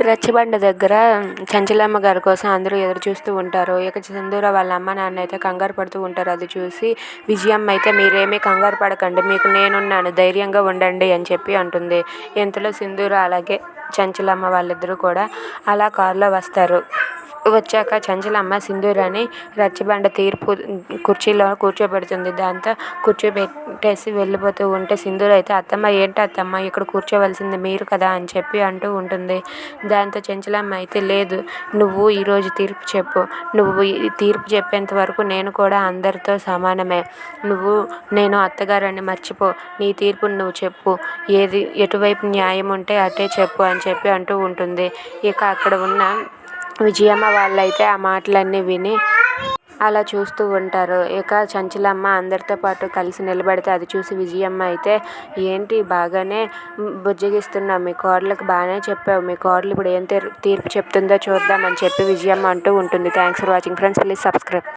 రచ్చబండ దగ్గర చంచలమ్మ గారి కోసం అందరూ ఎదురు చూస్తూ ఉంటారు. ఇక సింధూర వాళ్ళ అమ్మ నాన్న అయితే కంగారు పడుతూ ఉంటారు. అది చూసి విజయమ్మ అయితే మీరేమీ కంగారు పడకండి, మీకు నేనున్నాను, ధైర్యంగా ఉండండి అని చెప్పి అంటుంది. ఇంతలో సింధూర అలాగే చంచలమ్మ వాళ్ళిద్దరూ కూడా అలా కారులో వస్తారు. వచ్చాక చంచలమ్మ సింధూరాని రచ్చబండ తీర్పు కుర్చీలో కూర్చోబెడుతుంది. దాంతో కూర్చోబెట్టేసి వెళ్ళిపోతూ ఉంటే సింధూర అయితే అత్తమ్మ ఏంటి అత్తమ్మ ఇక్కడ కూర్చోవలసింది మీరు కదా అని చెప్పి అంటూ ఉంటుంది. దాంతో చంచలమ్మ అయితే లేదు, నువ్వు ఈరోజు తీర్పు చెప్పు, నువ్వు ఈ తీర్పు చెప్పేంత వరకు నేను కూడా అందరితో సమానమే, నేను అత్తగారని మర్చిపో, నీ తీర్పుని నువ్వు చెప్పు, ఎటువైపు న్యాయం ఉంటే అటే చెప్పు అని చెప్పి అంటూ ఉంటుంది. ఇక అక్కడ ఉన్న విజయమ్మ వాళ్ళైతే ఆ మాటలన్నీ విని అలా చూస్తూ ఉంటారు. ఇక చంచలమ్మ అందరితో పాటు కలిసి నిలబడితే అది చూసి విజయమ్మ అయితే ఏంటి బాగానే బుజ్జగిస్తున్నావు, మీ కోడలకు బాగానే చెప్పావు, మీ కోడలు ఇప్పుడు ఏం తీర్పు చెప్తుందో చూద్దామని చెప్పి విజయమ్మ అంటూ ఉంటుంది. Thanks for watching friends, please subscribe.